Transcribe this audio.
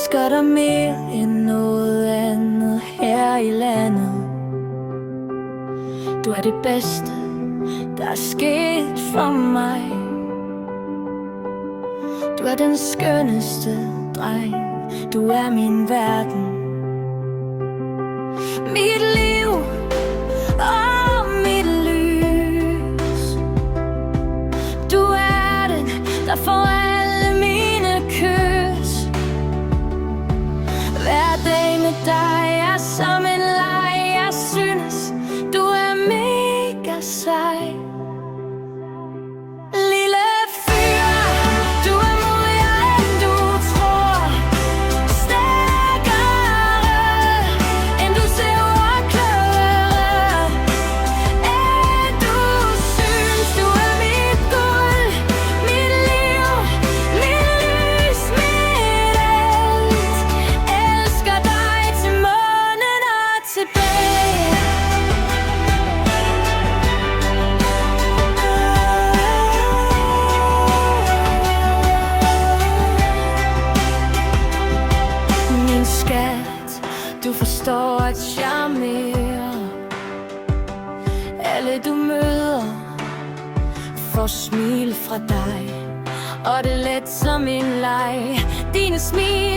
elsker dig mere end noget andet her i landet. Du er det bedste, der er sket for mig. Du er den skønneste dreng, du er min verden. Mit liv og mit lys. Du er den, der får alle mine kys. Hver dag med dig er som en leg. Jeg synes, du er mega sej. Lille fyr, du er modigere end du tror. Stærkere end du ser og klogere. Du synes, du er mit guld. Mit liv, mit lys, mit alt. Elsker dig til månen og tilbage. Min skat, du forstår at charmere. Alle du møder får smil fra dig, og det er let som en leg. Dine smil